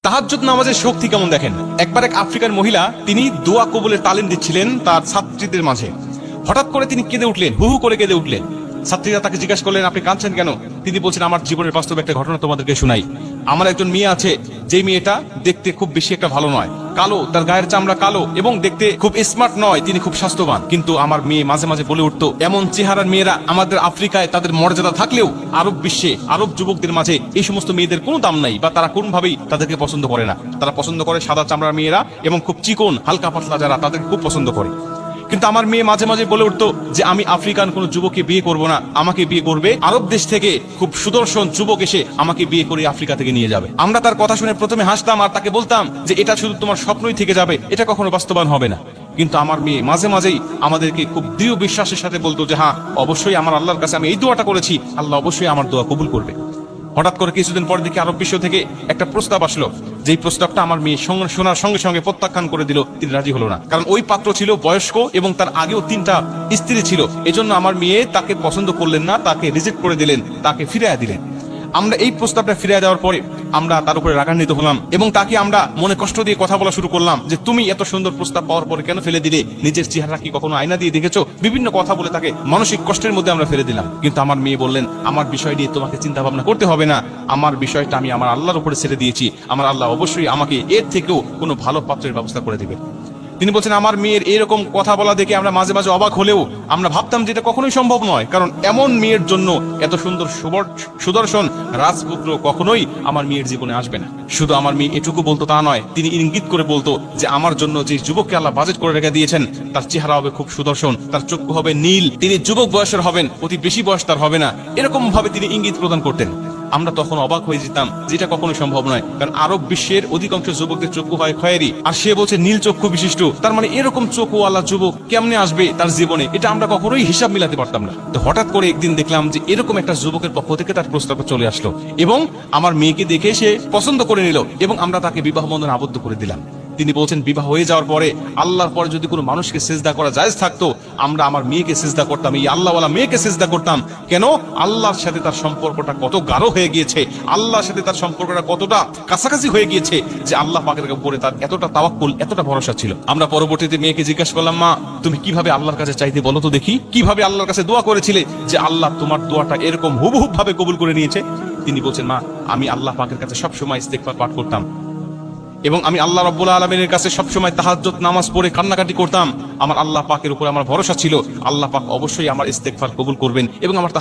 তাহাজ্জুদ নামাজের শক্তি কেমন দেখেন। একবার এক আফ্রিকার মহিলা তিনি দোয়া কবুলের তালিম দিচ্ছিলেন তার ছাত্রীদের মাঝে। হঠাৎ করে তিনি কেঁদে উঠলেন, হু হু করে কেঁদে উঠলেন। ছাত্রীরা তাকে জিজ্ঞাসা করলেন, আপনি কাঁদছেন কেন? তিনি বলছেন, আমার জীবনের বাস্তব একটা ঘটনা তোমাদেরকে শোনাই। আমার একজন মেয়ে আছে, যে মেয়েটা দেখতে খুব বেশি একটা ভালো নয়, কালো, তার গায়ের চামড়া কালো এবং দেখতে খুব স্মার্ট নয়, তিনি খুব স্বাস্থ্যবান। কিন্তু আমার মেয়ে মাঝে মাঝে বলে উঠতো, এমন চেহারার মেয়েরা আমাদের আফ্রিকায় তাদের মর্যাদা থাকলেও আরব বিশ্বে আরব যুবকদের মাঝে এই সমস্ত মেয়েদের কোনো দাম নাই, বা তারা কোনভাবেই তাদেরকে পছন্দ করে না। তারা পছন্দ করে সাদা চামড়ার মেয়েরা এবং খুব চিকন হালকা পাতলা যারা, তাদেরকে খুব পছন্দ করে। কিন্তু আমার মেয়ে মাঝে মাঝে বলে উঠতো যে আমি আফ্রিকান কোন যুবককে বিয়ে করব না, আমাকে বিয়ে করবে আরব দেশ থেকে খুব সুদর্শন যুবক এসে আমাকে বিয়ে করে আফ্রিকা থেকে নিয়ে যাবে। আমরা তার কথা শুনে প্রথমে হাসতাম আর তাকে বলতাম যে এটা শুধু তোমার স্বপ্নই থেকে যাবে, এটা কখনো বাস্তবায়ন হবে না। কিন্তু আমার মেয়ে মাঝে মাঝেই আমাদেরকে খুব দৃঢ় বিশ্বাসের সাথে বলতো যে হ্যাঁ, অবশ্যই আমার আল্লাহর কাছে আমি এই দোয়াটা করেছি, আল্লাহ অবশ্যই আমার দোয়া কবুল করবে। হঠাৎ করে কিছুদিন পরে দেখি আরব বিশ্ব থেকে একটা প্রস্তাব আসলো, যেই প্রস্তাবটা আমার মেয়ে শোনার সঙ্গে সঙ্গে প্রত্যাখ্যান করে দিল। তিনি রাজি হলো না, কারণ ওই পাত্র ছিল বয়স্ক এবং তার আগেও 3টা স্ত্রী ছিল। এজন্য আমার মেয়ে তাকে পছন্দ করলেন না, তাকে রিজেক্ট করে দিলেন, তাকে ফিরিয়ে দিলেন। আমরা এই প্রস্তাবটা ফিরিয়ে দেওয়ার পরে আমরা তার উপরে রাগান্বিত হলাম এবং তাকে আমরা মনে কষ্ট দিয়ে কথা বলা শুরু করলাম যে তুমি এত সুন্দর প্রস্তাব পাওয়ার পরে কেন ফেলে দিলে? নিজের চেহারা কি কখনো আয়না দিয়ে দেখেছো? বিভিন্ন কথা বলে তাকে মানসিক কষ্টের মধ্যে আমরা ফেলে দিলাম। কিন্তু আমার মেয়ে বললেন, আমার বিষয় নিয়ে তোমাকে চিন্তা ভাবনা করতে হবে না, আমার বিষয়টা আমি আমার আল্লাহর উপরে ছেড়ে দিয়েছি, আমার আল্লাহ অবশ্যই আমাকে এর থেকেও কোনো ভালো পাত্রের ব্যবস্থা করে দিবে। তিনি বলছেন, আমার মেয়ের এরকম কথা বলা দেখে আমরা মাঝে মাঝে অবাক হলেও আমরা ভাবতাম যে এটা কখনোই সম্ভব নয়, কারণ এমন মেয়ের জন্য এত সুন্দর সুদর্শন রাজপুত্র কখনোই আমার মেয়ের জীবনে আসবে না। শুধু আমার মেয়ে এটুকু বলতো তা নয়, তিনি ইঙ্গিত করে বলতো যে আমার জন্য যে যুবককে আল্লাহ বাজেট করে রেখে দিয়েছেন তার চেহারা হবে খুব সুদর্শন, তার চক্ষু হবে নীল, তিনি যুবক বয়সের হবেন, অতি বেশি বয়স তার হবে না, এরকম ভাবে তিনি ইঙ্গিত প্রদান করতেন। আমরা তখন অবাক হয়ে যেতাম, যেটা কখনো সম্ভব নয়, কারণ আরব বিশ্বের অধিকাংশ যুবকদের চক্ষু হয় খয়েরি, আর সে বলছে নীল চক্ষু বিশিষ্ট। তার মানে এরকম চক্ষুওয়ালা যুবক কেমনে আসবে তার জীবনে? এটা আমরা কখনোই হিসাব মিলাতে পারতাম না। তো হঠাৎ করে একদিন দেখলাম যে এরকম একটা যুবকের পক্ষ থেকে তার প্রস্তাব চলে আসলো এবং আমার মেয়েকে দেখে সে পছন্দ করে নিল এবং আমরা তাকে বিবাহ বন্ধনে আবদ্ধ করে দিলাম। তিনি বলছেন, বিবাহ হয়ে যাওয়ার পরে আল্লাহর পরে যদি কোনো মানুষকে সিজদা করা জায়েজ থাকতো, আমরা আমার মেয়েকে সিজদা করতাম, এই আল্লাহওয়ালা মেয়েকে সিজদা করতাম। কেন? আল্লাহর সাথে তার সম্পর্কটা কত গাঢ় হয়ে গিয়েছে, আল্লাহর সাথে তার সম্পর্কটা কতটা কাছাকাছি হয়ে গিয়েছে যে আল্লাহ পাকের উপরে তার এতটা তাওয়াক্কুল, এতটা ভরসা ছিল। আমরা পরবর্তীতে মেয়েকে জিজ্ঞাসা করলাম, মা তুমি কিভাবে আল্লাহর কাছে চাইতে বলো তো দেখি, কিভাবে আল্লাহর কাছে দোয়া করেছিলে যে আল্লাহ তোমার দোয়াটা এরকম হুবহুব ভাবে কবুল করে নিয়েছে? তিনি বলছেন, মা আমি আল্লাহ পাকের কাছে সবসময় ইস্তেগফার পাঠ করতাম এবং আমি আল্লাহ রাব্বুল আলামিনের কাছে সবসময় তাহাজ্জুদ নামাজ পড়ে কান্নাকাটি করতাম। আমার আল্লাহ পাকের উপরে আমার ভরসা ছিল, আল্লাহ পাক অবশ্যই আমার ইস্তেগফার কবুল করবেন এবং আমার